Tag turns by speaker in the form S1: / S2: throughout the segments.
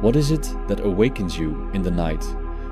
S1: What is it that awakens you in the night,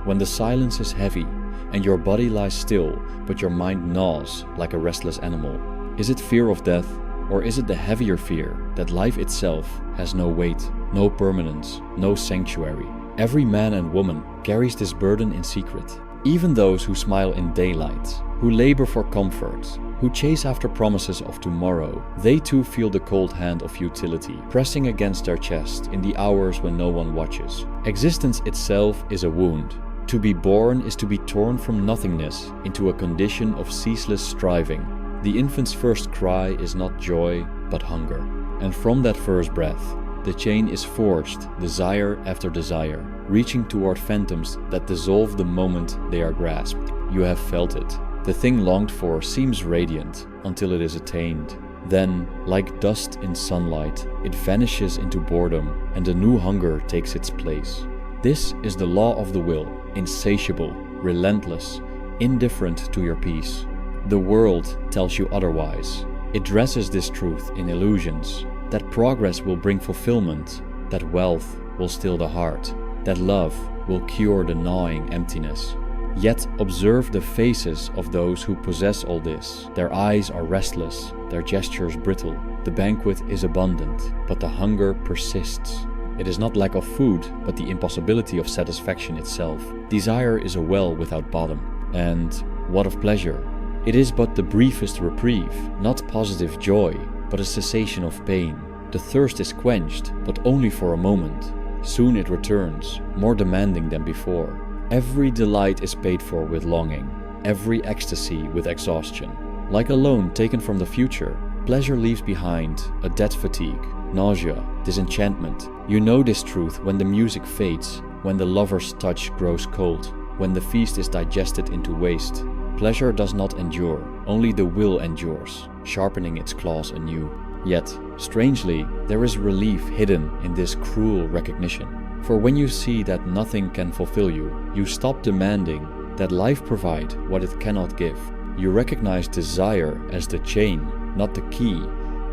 S1: when the silence is heavy and your body lies still, but your mind gnaws like a restless animal? Is it fear of death, or is it the heavier fear that life itself has no weight, no permanence, no sanctuary? Every man and woman carries this burden in secret. Even those who smile in daylight, who labor for comfort, who chase after promises of tomorrow, they too feel the cold hand of futility pressing against their chest in the hours when no one watches. Existence itself is a wound. To be born is to be torn from nothingness into a condition of ceaseless striving. The infant's first cry is not joy, but hunger. And from that first breath, the chain is forged, desire after desire, reaching toward phantoms that dissolve the moment they are grasped. You have felt it. The thing longed for seems radiant until it is attained. Then, like dust in sunlight, it vanishes into boredom and a new hunger takes its place. This is the law of the will, insatiable, relentless, indifferent to your peace. The world tells you otherwise. It dresses this truth in illusions, that progress will bring fulfillment, that wealth will still the heart, that love will cure the gnawing emptiness. Yet observe the faces of those who possess all this. Their eyes are restless, their gestures brittle. The banquet is abundant, but the hunger persists. It is not lack of food, but the impossibility of satisfaction itself. Desire is a well without bottom. And what of pleasure? It is but the briefest reprieve, not positive joy, but a cessation of pain. The thirst is quenched, but only for a moment. Soon it returns, more demanding than before. Every delight is paid for with longing, every ecstasy with exhaustion. Like a loan taken from the future, pleasure leaves behind a dead fatigue, nausea, disenchantment. You know this truth when the music fades, when the lover's touch grows cold, when the feast is digested into waste. Pleasure does not endure, only the will endures, sharpening its claws anew. Yet, strangely, there is relief hidden in this cruel recognition. For when you see that nothing can fulfill you, you stop demanding that life provide what it cannot give. You recognize desire as the chain, not the key,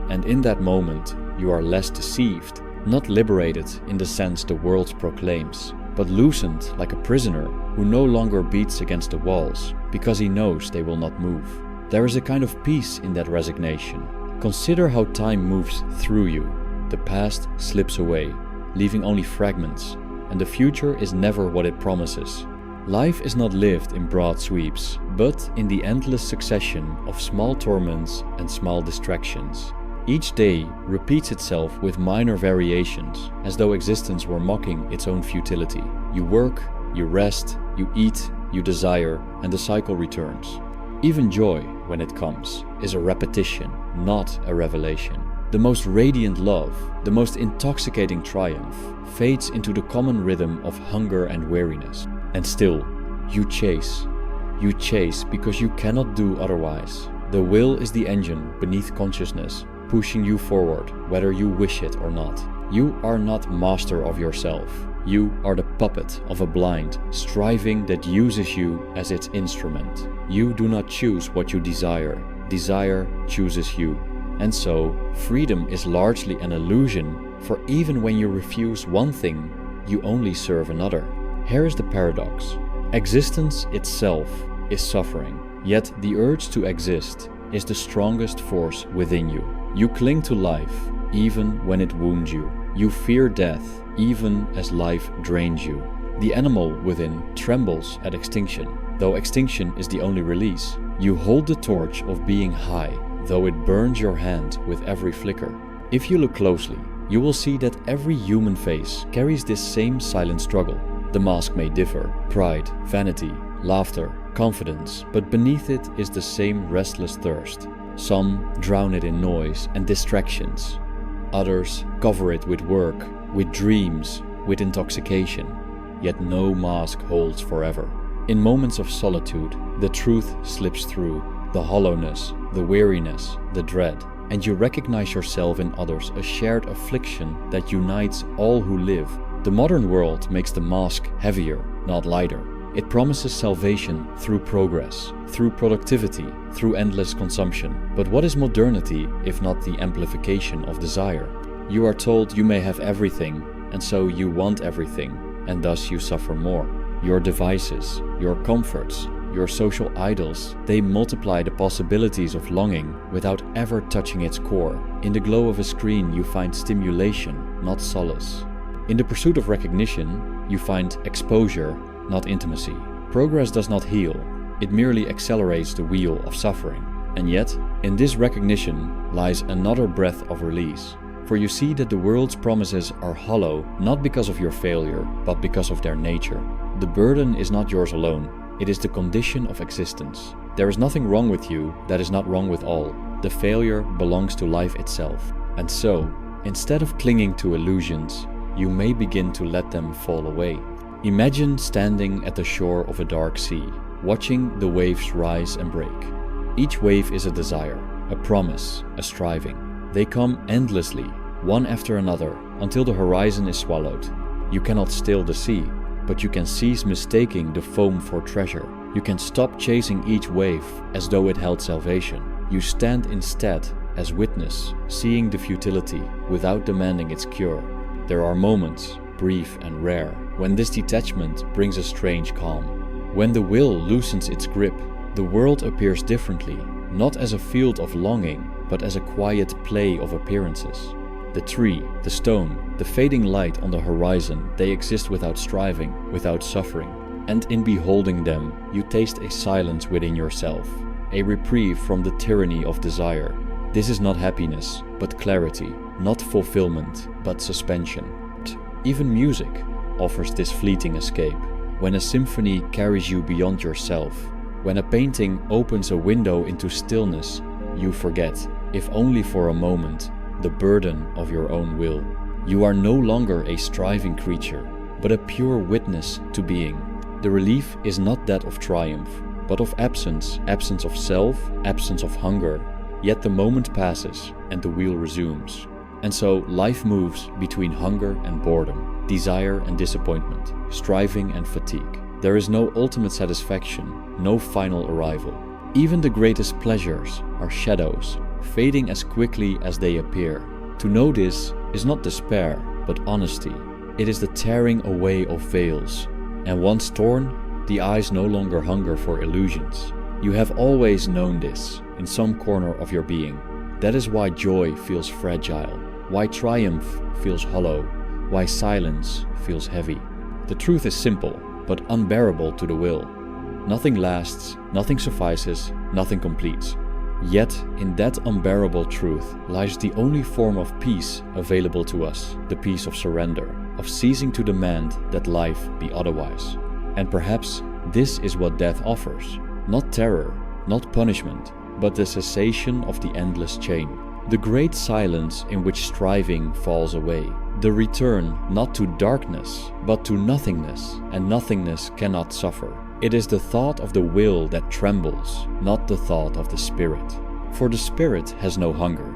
S1: and in that moment you are less deceived, not liberated in the sense the world proclaims, but loosened like a prisoner who no longer beats against the walls because he knows they will not move. There is a kind of peace in that resignation. Consider how time moves through you. The past slips away, leaving only fragments, and the future is never what it promises. Life is not lived in broad sweeps, but in the endless succession of small torments and small distractions. Each day repeats itself with minor variations, as though existence were mocking its own futility. You work, you rest, you eat, you desire, and the cycle returns. Even joy, when it comes, is a repetition, not a revelation. The most radiant love, the most intoxicating triumph, fades into the common rhythm of hunger and weariness. And still, you chase. You chase because you cannot do otherwise. The will is the engine beneath consciousness, pushing you forward, whether you wish it or not. You are not master of yourself. You are the puppet of a blind, striving that uses you as its instrument. You do not choose what you desire. Desire chooses you. And so, freedom is largely an illusion, for even when you refuse one thing, you only serve another. Here is the paradox. Existence itself is suffering, yet the urge to exist is the strongest force within you. You cling to life, even when it wounds you. You fear death, even as life drains you. The animal within trembles at extinction, though extinction is the only release. You hold the torch of being high, though it burns your hand with every flicker. If you look closely, you will see that every human face carries this same silent struggle. The mask may differ: pride, vanity, laughter, confidence, but beneath it is the same restless thirst. Some drown it in noise and distractions. Others cover it with work, with dreams, with intoxication. Yet no mask holds forever. In moments of solitude, the truth slips through, the hollowness, the weariness, the dread, and you recognize yourself in others, a shared affliction that unites all who live. The modern world makes the mask heavier, not lighter. It promises salvation through progress, through productivity, through endless consumption. But what is modernity if not the amplification of desire? You are told you may have everything and so you want everything, and thus you suffer more. Your devices, your comforts, your social idols, they multiply the possibilities of longing without ever touching its core. In the glow of a screen you find stimulation, not solace. In the pursuit of recognition, you find exposure, not intimacy. Progress does not heal, it merely accelerates the wheel of suffering. And yet, in this recognition lies another breath of release. For you see that the world's promises are hollow, not because of your failure, but because of their nature. The burden is not yours alone, it is the condition of existence. There is nothing wrong with you that is not wrong with all. The failure belongs to life itself. And so, instead of clinging to illusions, you may begin to let them fall away. Imagine standing at the shore of a dark sea, watching the waves rise and break. Each wave is a desire, a promise, a striving. They come endlessly, one after another, until the horizon is swallowed. You cannot still the sea, but you can cease mistaking the foam for treasure. You can stop chasing each wave as though it held salvation. You stand instead as witness, seeing the futility without demanding its cure. There are moments, brief and rare, when this detachment brings a strange calm. When the will loosens its grip, the world appears differently, not as a field of longing, but as a quiet play of appearances. The tree, the stone, the fading light on the horizon, they exist without striving, without suffering. And in beholding them, you taste a silence within yourself, a reprieve from the tyranny of desire. This is not happiness, but clarity, not fulfillment, but suspension. Even music offers this fleeting escape. When a symphony carries you beyond yourself, when a painting opens a window into stillness, you forget, if only for a moment, the burden of your own will. You are no longer a striving creature, but a pure witness to being. The relief is not that of triumph, but of absence, absence of self, absence of hunger. Yet the moment passes and the wheel resumes. And so life moves between hunger and boredom, desire and disappointment, striving and fatigue. There is no ultimate satisfaction, no final arrival. Even the greatest pleasures are shadows, fading as quickly as they appear. To know this is not despair, but honesty. It is the tearing away of veils. And once torn, the eyes no longer hunger for illusions. You have always known this in some corner of your being. That is why joy feels fragile, why triumph feels hollow, why silence feels heavy. The truth is simple, but unbearable to the will. Nothing lasts, nothing suffices, nothing completes. Yet, in that unbearable truth lies the only form of peace available to us, the peace of surrender, of ceasing to demand that life be otherwise. And perhaps this is what death offers. Not terror, not punishment, but the cessation of the endless chain. The great silence in which striving falls away. The return not to darkness, but to nothingness, and nothingness cannot suffer. It is the thought of the will that trembles, not the thought of the spirit. For the spirit has no hunger.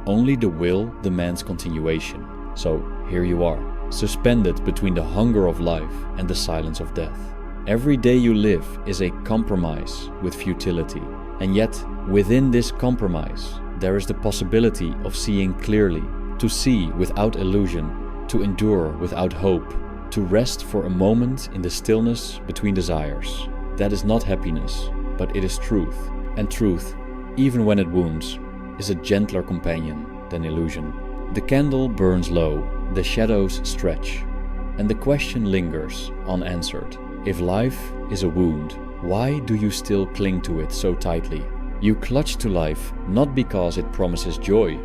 S1: Only the will demands continuation. So here you are, suspended between the hunger of life and the silence of death. Every day you live is a compromise with futility. And yet, within this compromise, there is the possibility of seeing clearly, to see without illusion, to endure without hope, to rest for a moment in the stillness between desires. That is not happiness, but it is truth. And truth, even when it wounds, is a gentler companion than illusion. The candle burns low, the shadows stretch, and the question lingers unanswered. If life is a wound, why do you still cling to it so tightly? You clutch to life not because it promises joy,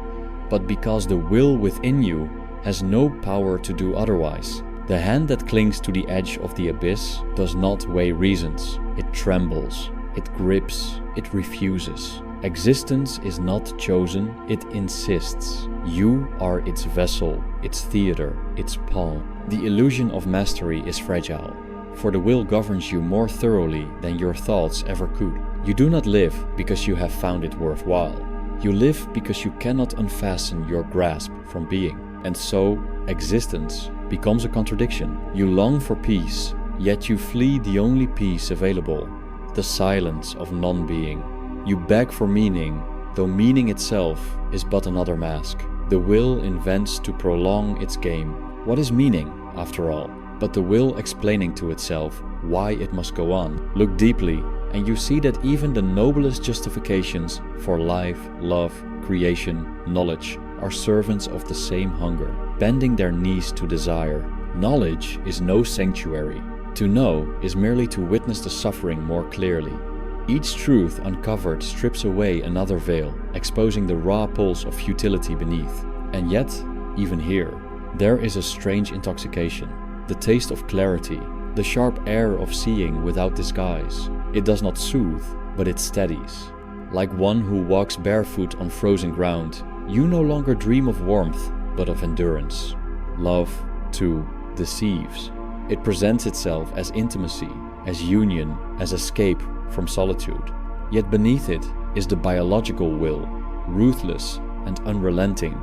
S1: but because the will within you has no power to do otherwise. The hand that clings to the edge of the abyss does not weigh reasons. It trembles, it grips, it refuses. Existence is not chosen, it insists. You are its vessel, its theater, its pawn. The illusion of mastery is fragile, for the will governs you more thoroughly than your thoughts ever could. You do not live because you have found it worthwhile. You live because you cannot unfasten your grasp from being. And so, existence becomes a contradiction. You long for peace, yet you flee the only peace available, the silence of non-being. You beg for meaning, though meaning itself is but another mask. The will invents to prolong its game. What is meaning, after all, but the will explaining to itself why it must go on? Look deeply, and you see that even the noblest justifications for life, love, creation, knowledge are servants of the same hunger, bending their knees to desire. Knowledge is no sanctuary. To know is merely to witness the suffering more clearly. Each truth uncovered strips away another veil, exposing the raw pulse of futility beneath. And yet, even here, there is a strange intoxication, the taste of clarity, the sharp air of seeing without disguise. It does not soothe, but it steadies. Like one who walks barefoot on frozen ground, you no longer dream of warmth, but of endurance. Love, too, deceives. It presents itself as intimacy, as union, as escape from solitude. Yet beneath it is the biological will, ruthless and unrelenting,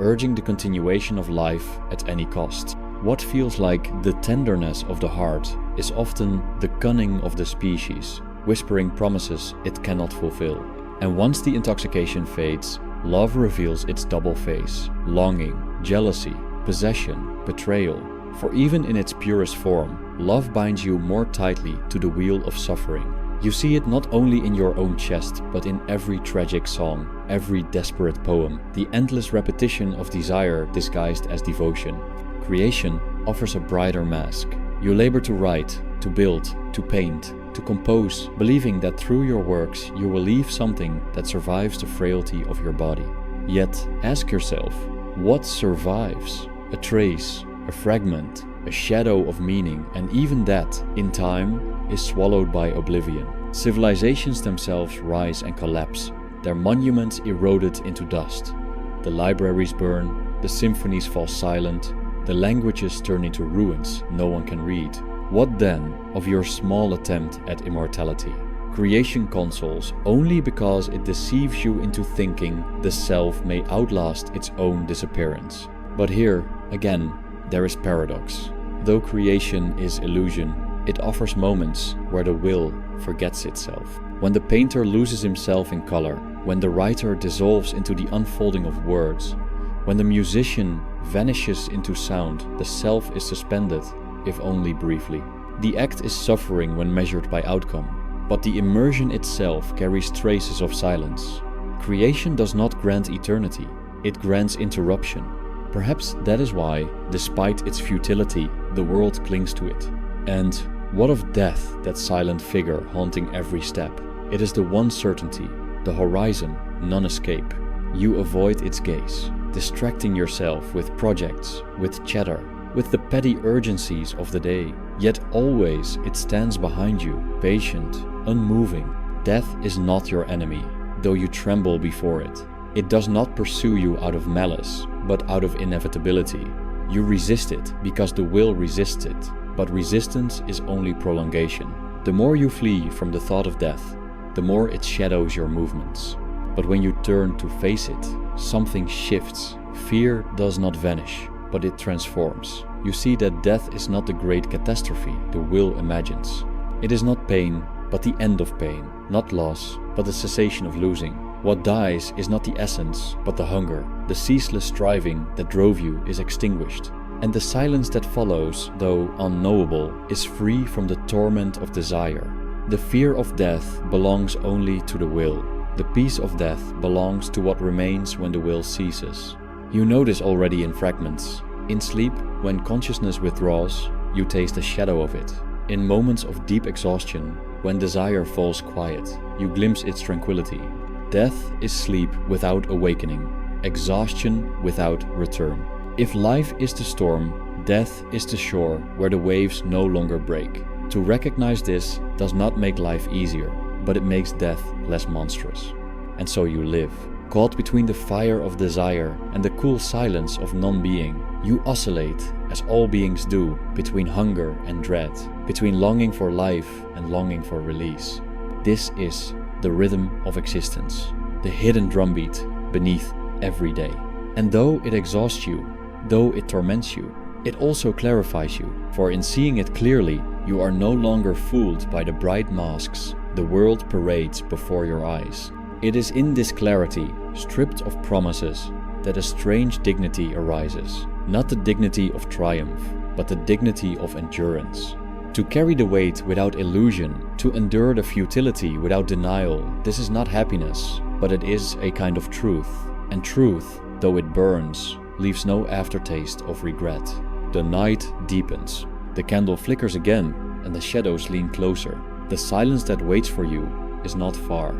S1: urging the continuation of life at any cost. What feels like the tenderness of the heart is often the cunning of the species, whispering promises it cannot fulfill. And once the intoxication fades, love reveals its double face: longing, jealousy, possession, betrayal. For even in its purest form, love binds you more tightly to the wheel of suffering. You see it not only in your own chest, but in every tragic song, every desperate poem, the endless repetition of desire disguised as devotion. Creation offers a brighter mask. You labor to write, to build, to paint, to compose, believing that through your works you will leave something that survives the frailty of your body. Yet ask yourself, what survives? A trace, a fragment, a shadow of meaning, and even that, in time, is swallowed by oblivion. Civilizations themselves rise and collapse, their monuments eroded into dust. The libraries burn, the symphonies fall silent, the languages turn into ruins no one can read. What then of your small attempt at immortality? Creation consoles only because it deceives you into thinking the self may outlast its own disappearance. But here, again, there is paradox. Though creation is illusion, it offers moments where the will forgets itself. When the painter loses himself in color, when the writer dissolves into the unfolding of words, when the musician vanishes into sound, the self is suspended, if only briefly. The act is suffering when measured by outcome, but the immersion itself carries traces of silence. Creation does not grant eternity, it grants interruption. Perhaps that is why, despite its futility, the world clings to it. And what of death, that silent figure haunting every step? It is the one certainty, the horizon, none escape. You avoid its gaze, distracting yourself with projects, with chatter, with the petty urgencies of the day. Yet always it stands behind you, patient, unmoving. Death is not your enemy, though you tremble before it. It does not pursue you out of malice, but out of inevitability. You resist it because the will resists it, but resistance is only prolongation. The more you flee from the thought of death, the more it shadows your movements. But when you turn to face it, something shifts. Fear does not vanish, but it transforms. You see that death is not the great catastrophe the will imagines. It is not pain, but the end of pain, not loss, but the cessation of losing. What dies is not the essence, but the hunger. The ceaseless striving that drove you is extinguished. And the silence that follows, though unknowable, is free from the torment of desire. The fear of death belongs only to the will. The peace of death belongs to what remains when the will ceases. You know this already in fragments. In sleep, when consciousness withdraws, you taste a shadow of it. In moments of deep exhaustion, when desire falls quiet, you glimpse its tranquility. Death is sleep without awakening, exhaustion without return. If life is the storm, death is the shore where the waves no longer break. To recognize this does not make life easier, but it makes death less monstrous. And so you live, caught between the fire of desire and the cool silence of non-being. You oscillate, as all beings do, between hunger and dread, between longing for life and longing for release. This is the rhythm of existence, the hidden drumbeat beneath every day. And though it exhausts you, though it torments you, it also clarifies you, for in seeing it clearly, you are no longer fooled by the bright masks the world parades before your eyes. It is in this clarity, stripped of promises, that a strange dignity arises. not the dignity of triumph, but the dignity of endurance. To carry the weight without illusion, to endure the futility without denial, this is not happiness, but it is a kind of truth. And truth, though it burns, leaves no aftertaste of regret. The night deepens. The candle flickers again, and the shadows lean closer. The silence that waits for you is not far.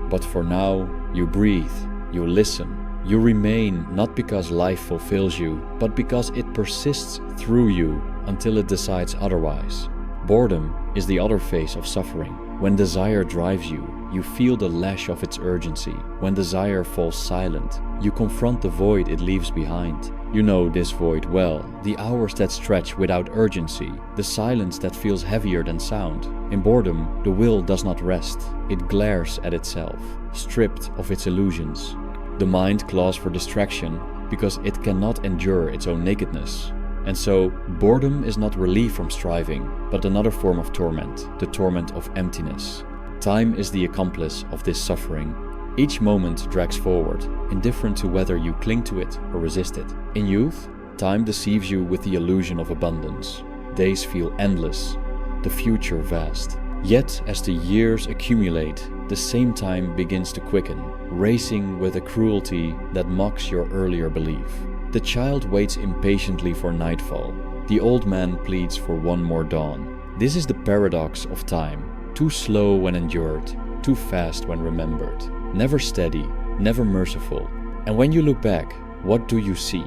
S1: But for now, you breathe, you listen, you remain not because life fulfills you, but because it persists through you until it decides otherwise. Boredom is the other face of suffering. When desire drives you, you feel the lash of its urgency. When desire falls silent, you confront the void it leaves behind. You know this void well, the hours that stretch without urgency, the silence that feels heavier than sound. In boredom, the will does not rest. It glares at itself, stripped of its illusions. The mind claws for distraction because it cannot endure its own nakedness. And so, boredom is not relief from striving, but another form of torment, the torment of emptiness. Time is the accomplice of this suffering. Each moment drags forward, indifferent to whether you cling to it or resist it. In youth, time deceives you with the illusion of abundance. Days feel endless, the future vast. Yet, as the years accumulate, the same time begins to quicken, racing with a cruelty that mocks your earlier belief. The child waits impatiently for nightfall. The old man pleads for one more dawn. This is the paradox of time. Too slow when endured, too fast when remembered. Never steady, never merciful. And when you look back, what do you see?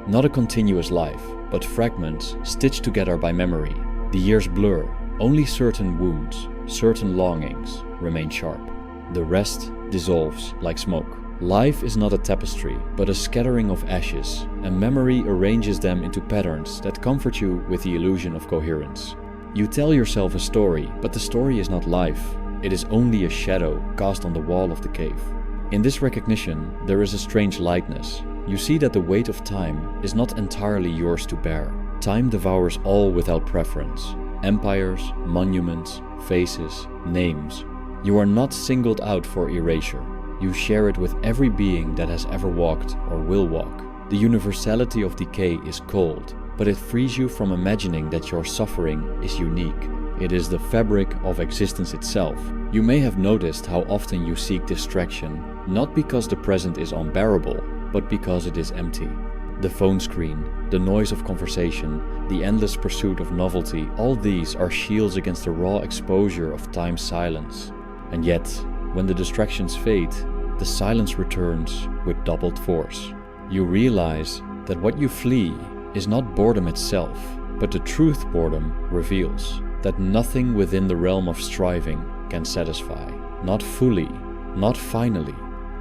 S1: Not a continuous life, but fragments stitched together by memory. The years blur. Only certain wounds, certain longings remain sharp. The rest dissolves like smoke. Life is not a tapestry, but a scattering of ashes, and memory arranges them into patterns that comfort you with the illusion of coherence. You tell yourself a story, but the story is not life. It is only a shadow cast on the wall of the cave. In this recognition, there is a strange lightness. You see that the weight of time is not entirely yours to bear. Time devours all without preference. Empires, monuments, faces, names. You are not singled out for erasure. You share it with every being that has ever walked or will walk. The universality of decay is cold, but it frees you from imagining that your suffering is unique. It is the fabric of existence itself. You may have noticed how often you seek distraction, not because the present is unbearable, but because it is empty. The phone screen, the noise of conversation, the endless pursuit of novelty, all these are shields against the raw exposure of time's silence. And yet, when the distractions fade, the silence returns with doubled force. You realize that what you flee is not boredom itself, but the truth boredom reveals, that nothing within the realm of striving can satisfy. Not fully, not finally.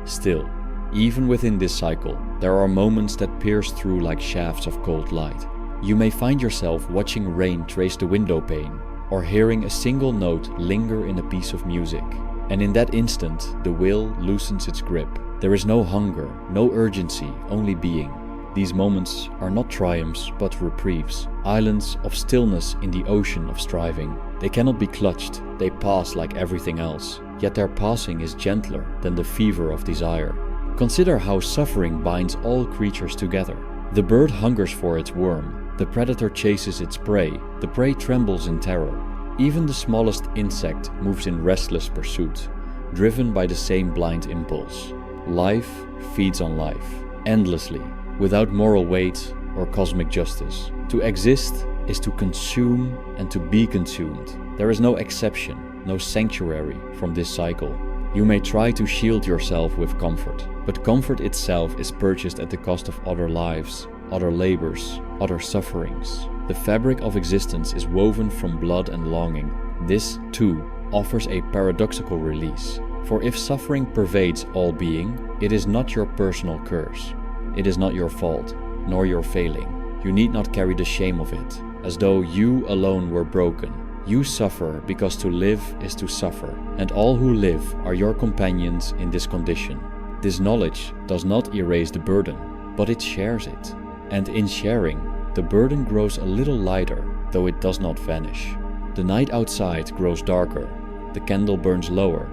S1: Still, even within this cycle, there are moments that pierce through like shafts of cold light. You may find yourself watching rain trace the window pane, or hearing a single note linger in a piece of music. And in that instant, the will loosens its grip. There is no hunger, no urgency, only being. These moments are not triumphs, but reprieves, islands of stillness in the ocean of striving. They cannot be clutched, they pass like everything else, yet their passing is gentler than the fever of desire. Consider how suffering binds all creatures together. The bird hungers for its worm, the predator chases its prey, the prey trembles in terror. Even the smallest insect moves in restless pursuit, driven by the same blind impulse. Life feeds on life, endlessly, without moral weight or cosmic justice. To exist is to consume and to be consumed. There is no exception, no sanctuary from this cycle. You may try to shield yourself with comfort, but comfort itself is purchased at the cost of other lives, other labors, other sufferings. The fabric of existence is woven from blood and longing. This, too, offers a paradoxical release. For if suffering pervades all being, it is not your personal curse. It is not your fault, nor your failing. You need not carry the shame of it, as though you alone were broken. You suffer because to live is to suffer, and all who live are your companions in this condition. This knowledge does not erase the burden, but it shares it. And in sharing, the burden grows a little lighter, though it does not vanish. The night outside grows darker, the candle burns lower,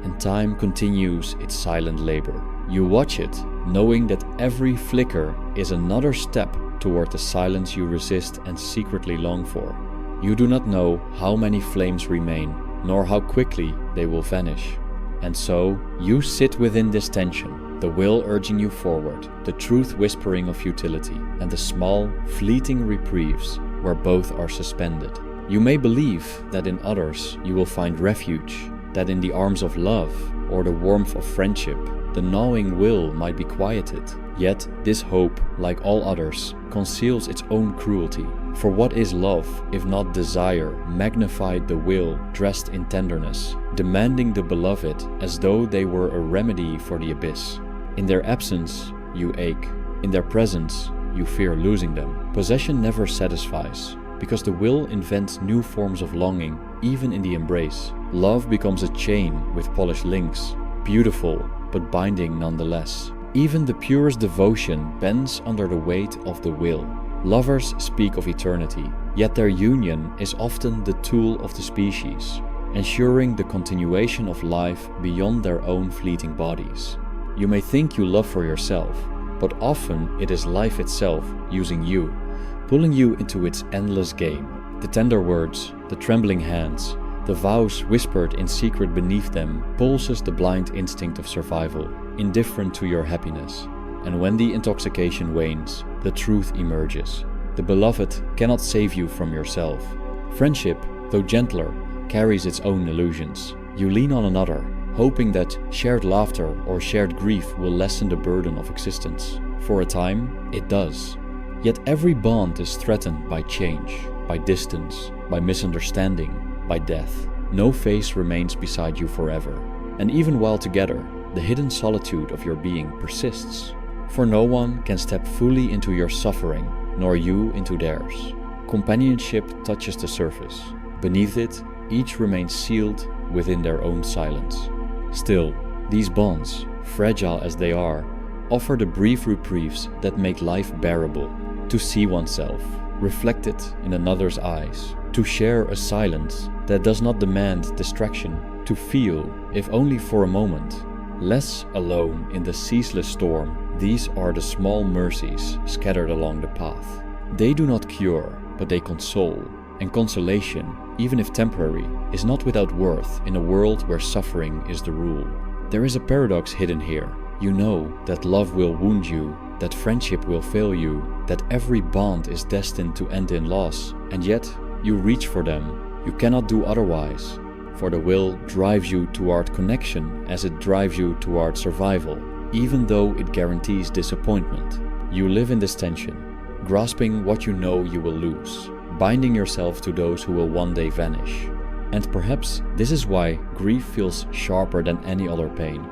S1: and time continues its silent labor. You watch it, knowing that every flicker is another step toward the silence you resist and secretly long for. You do not know how many flames remain, nor how quickly they will vanish. And so, you sit within this tension, the will urging you forward, the truth whispering of futility, and the small, fleeting reprieves where both are suspended. You may believe that in others you will find refuge, that in the arms of love or the warmth of friendship, the gnawing will might be quieted. Yet this hope, like all others, conceals its own cruelty. For what is love, if not desire, magnified the will dressed in tenderness, demanding the beloved as though they were a remedy for the abyss? In their absence, you ache. In their presence, you fear losing them. Possession never satisfies, because the will invents new forms of longing, even in the embrace. Love becomes a chain with polished links, beautiful but binding nonetheless. Even the purest devotion bends under the weight of the will. Lovers speak of eternity, yet their union is often the tool of the species, ensuring the continuation of life beyond their own fleeting bodies. You may think you love for yourself, but often it is life itself using you, pulling you into its endless game. The tender words, the trembling hands, the vows whispered in secret beneath them pulses the blind instinct of survival, indifferent to your happiness. And when the intoxication wanes, the truth emerges. The beloved cannot save you from yourself. Friendship, though gentler, carries its own illusions. You lean on another, hoping that shared laughter or shared grief will lessen the burden of existence. For a time, it does. Yet every bond is threatened by change, by distance, by misunderstanding, by death. No face remains beside you forever. And even while together, the hidden solitude of your being persists. For no one can step fully into your suffering, nor you into theirs. Companionship touches the surface. Beneath it, each remains sealed within their own silence. Still, these bonds, fragile as they are, offer the brief reprieves that make life bearable. To see oneself, reflected in another's eyes, to share a silence that does not demand distraction, to feel, if only for a moment, less alone in the ceaseless storm. These are the small mercies scattered along the path. They do not cure, but they console, and consolation, even if temporary, is not without worth in a world where suffering is the rule. There is a paradox hidden here. You know that love will wound you, that friendship will fail you, that every bond is destined to end in loss, and yet you reach for them. You cannot do otherwise, for the will drives you toward connection as it drives you toward survival, even though it guarantees disappointment. You live in this tension, grasping what you know you will lose, binding yourself to those who will one day vanish. And perhaps this is why grief feels sharper than any other pain,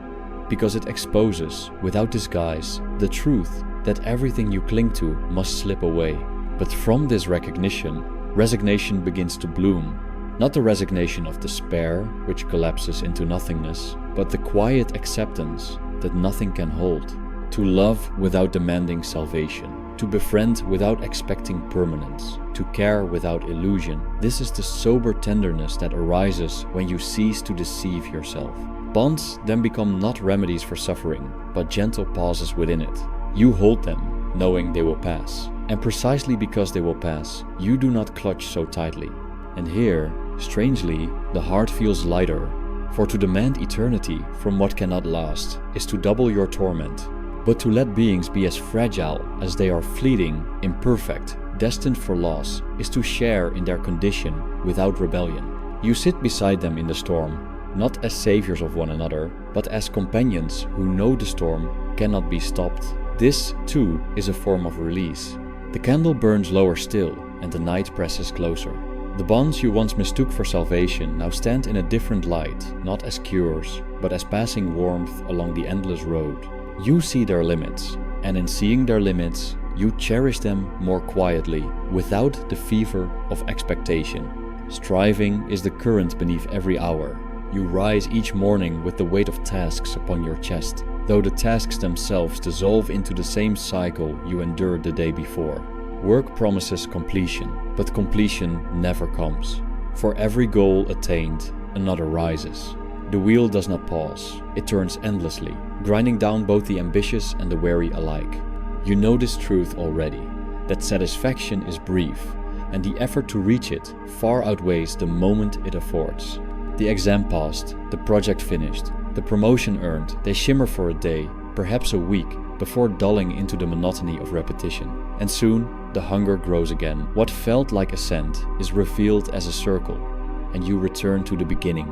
S1: because it exposes, without disguise, the truth that everything you cling to must slip away. But from this recognition, resignation begins to bloom. Not the resignation of despair, which collapses into nothingness, but the quiet acceptance that nothing can hold. To love without demanding salvation, to befriend without expecting permanence, to care without illusion. This is the sober tenderness that arises when you cease to deceive yourself. Bonds then become not remedies for suffering, but gentle pauses within it. You hold them, knowing they will pass. And precisely because they will pass, you do not clutch so tightly. And here, strangely, the heart feels lighter, for to demand eternity from what cannot last is to double your torment. But to let beings be as fragile as they are fleeting, imperfect, destined for loss, is to share in their condition without rebellion. You sit beside them in the storm, not as saviors of one another, but as companions who know the storm cannot be stopped. This, too, is a form of release. The candle burns lower still, and the night presses closer. The bonds you once mistook for salvation now stand in a different light, not as cures, but as passing warmth along the endless road. You see their limits, and in seeing their limits, you cherish them more quietly, without the fever of expectation. Striving is the current beneath every hour. You rise each morning with the weight of tasks upon your chest, though the tasks themselves dissolve into the same cycle you endured the day before. Work promises completion, but completion never comes. For every goal attained, another rises. The wheel does not pause, it turns endlessly, grinding down both the ambitious and the weary alike. You know this truth already, that satisfaction is brief, and the effort to reach it far outweighs the moment it affords. The exam passed, the project finished, the promotion earned, they shimmer for a day, perhaps a week, before dulling into the monotony of repetition. And soon, the hunger grows again. What felt like ascent is revealed as a circle, and you return to the beginning,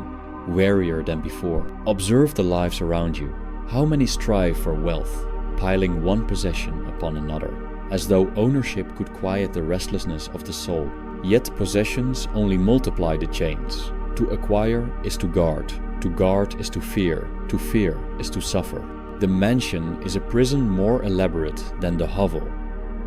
S1: wearier than before. Observe the lives around you. How many strive for wealth, piling one possession upon another, as though ownership could quiet the restlessness of the soul. Yet possessions only multiply the chains. To acquire is to guard is to fear is to suffer. The mansion is a prison more elaborate than the hovel.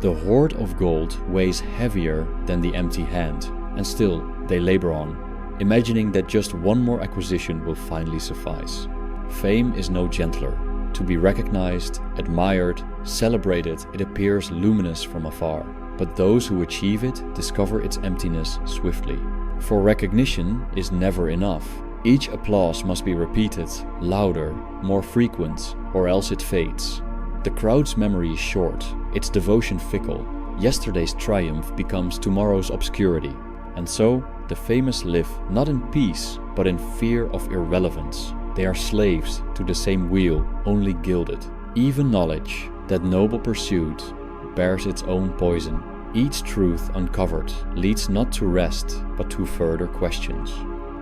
S1: The hoard of gold weighs heavier than the empty hand, and still they labor on, imagining that just one more acquisition will finally suffice. Fame is no gentler. To be recognized, admired, celebrated, it appears luminous from afar, but those who achieve it discover its emptiness swiftly. For recognition is never enough. Each applause must be repeated, louder, more frequent, or else it fades. The crowd's memory is short, its devotion fickle. Yesterday's triumph becomes tomorrow's obscurity. And so, the famous live not in peace, but in fear of irrelevance. They are slaves to the same wheel, only gilded. Even knowledge, that noble pursuit, bears its own poison. Each truth uncovered leads not to rest, but to further questions.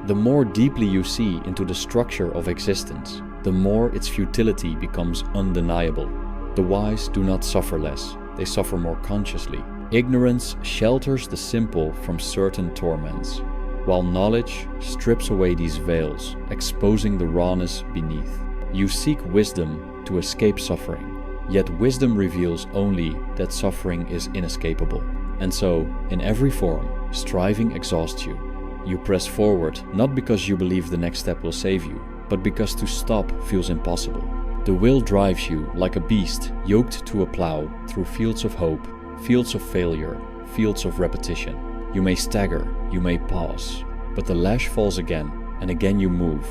S1: The more deeply you see into the structure of existence, the more its futility becomes undeniable. The wise do not suffer less, they suffer more consciously. Ignorance shelters the simple from certain torments, while knowledge strips away these veils, exposing the rawness beneath. You seek wisdom to escape suffering, yet wisdom reveals only that suffering is inescapable. And so, in every form, striving exhausts you. You press forward not because you believe the next step will save you, but because to stop feels impossible. The will drives you like a beast yoked to a plow through fields of hope, fields of failure, fields of repetition. You may stagger, you may pause, but the lash falls again, and again you move.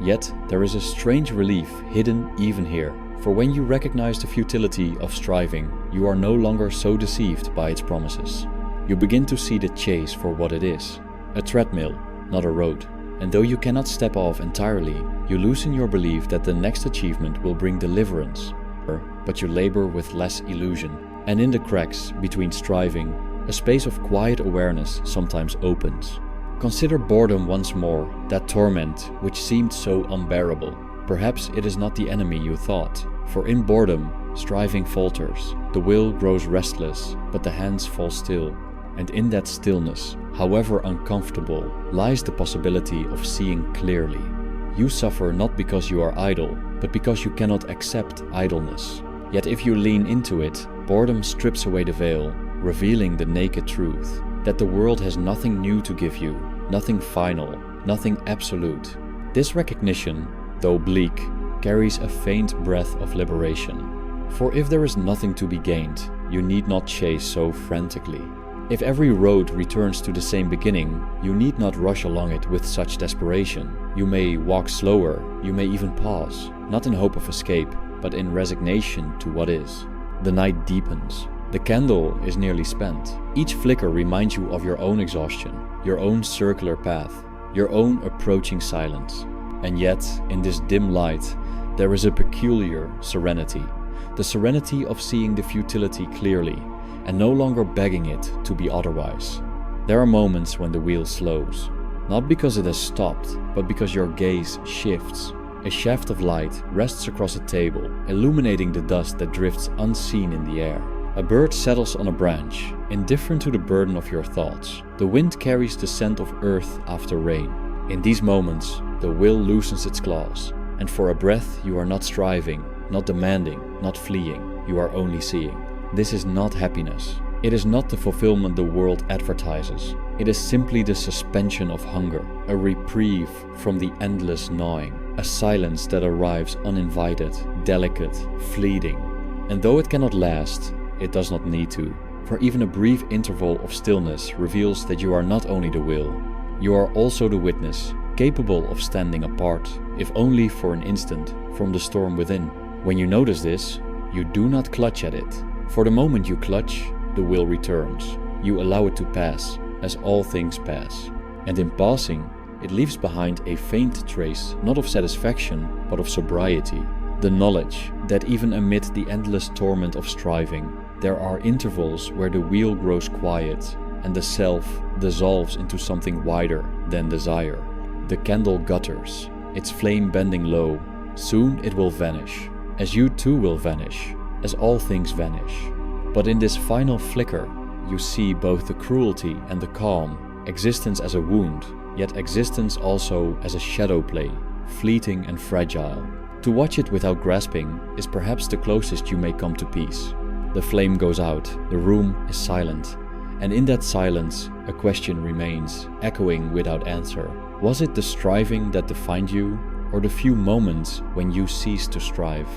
S1: Yet there is a strange relief hidden even here, for when you recognize the futility of striving, you are no longer so deceived by its promises. You begin to see the chase for what it is. A treadmill, not a road. And though you cannot step off entirely, you loosen your belief that the next achievement will bring deliverance. But you labor with less illusion. And in the cracks between striving, a space of quiet awareness sometimes opens. Consider boredom once more, that torment which seemed so unbearable. Perhaps it is not the enemy you thought, for in boredom, striving falters, the will grows restless, but the hands fall still. And in that stillness, however uncomfortable, lies the possibility of seeing clearly. You suffer not because you are idle, but because you cannot accept idleness. Yet if you lean into it, boredom strips away the veil, revealing the naked truth, that the world has nothing new to give you, nothing final, nothing absolute. This recognition, though bleak, carries a faint breath of liberation. For if there is nothing to be gained, you need not chase so frantically. If every road returns to the same beginning, you need not rush along it with such desperation. You may walk slower, you may even pause, not in hope of escape, but in resignation to what is. The night deepens. The candle is nearly spent. Each flicker reminds you of your own exhaustion, your own circular path, your own approaching silence. And yet, in this dim light, there is a peculiar serenity. The serenity of seeing the futility clearly, and no longer begging it to be otherwise. There are moments when the wheel slows, not because it has stopped, but because your gaze shifts. A shaft of light rests across a table, illuminating the dust that drifts unseen in the air. A bird settles on a branch, indifferent to the burden of your thoughts. The wind carries the scent of earth after rain. In these moments, the will loosens its claws, and for a breath you are not striving, not demanding, not fleeing, you are only seeing. This is not happiness. It is not the fulfillment the world advertises. It is simply the suspension of hunger, a reprieve from the endless gnawing, a silence that arrives uninvited, delicate, fleeting. And though it cannot last, it does not need to, for even a brief interval of stillness reveals that you are not only the will, you are also the witness, capable of standing apart, if only for an instant, from the storm within. When you notice this, you do not clutch at it. For the moment you clutch, the will returns. You allow it to pass, as all things pass. And in passing, it leaves behind a faint trace, not of satisfaction, but of sobriety. The knowledge that even amid the endless torment of striving, there are intervals where the wheel grows quiet and the self dissolves into something wider than desire. The candle gutters, its flame bending low. Soon it will vanish, as you too will vanish, as all things vanish. But in this final flicker, you see both the cruelty and the calm, existence as a wound, yet existence also as a shadow play, fleeting and fragile. To watch it without grasping is perhaps the closest you may come to peace. The flame goes out, the room is silent, and in that silence a question remains, echoing without answer. Was it the striving that defined you, or the few moments when you ceased to strive?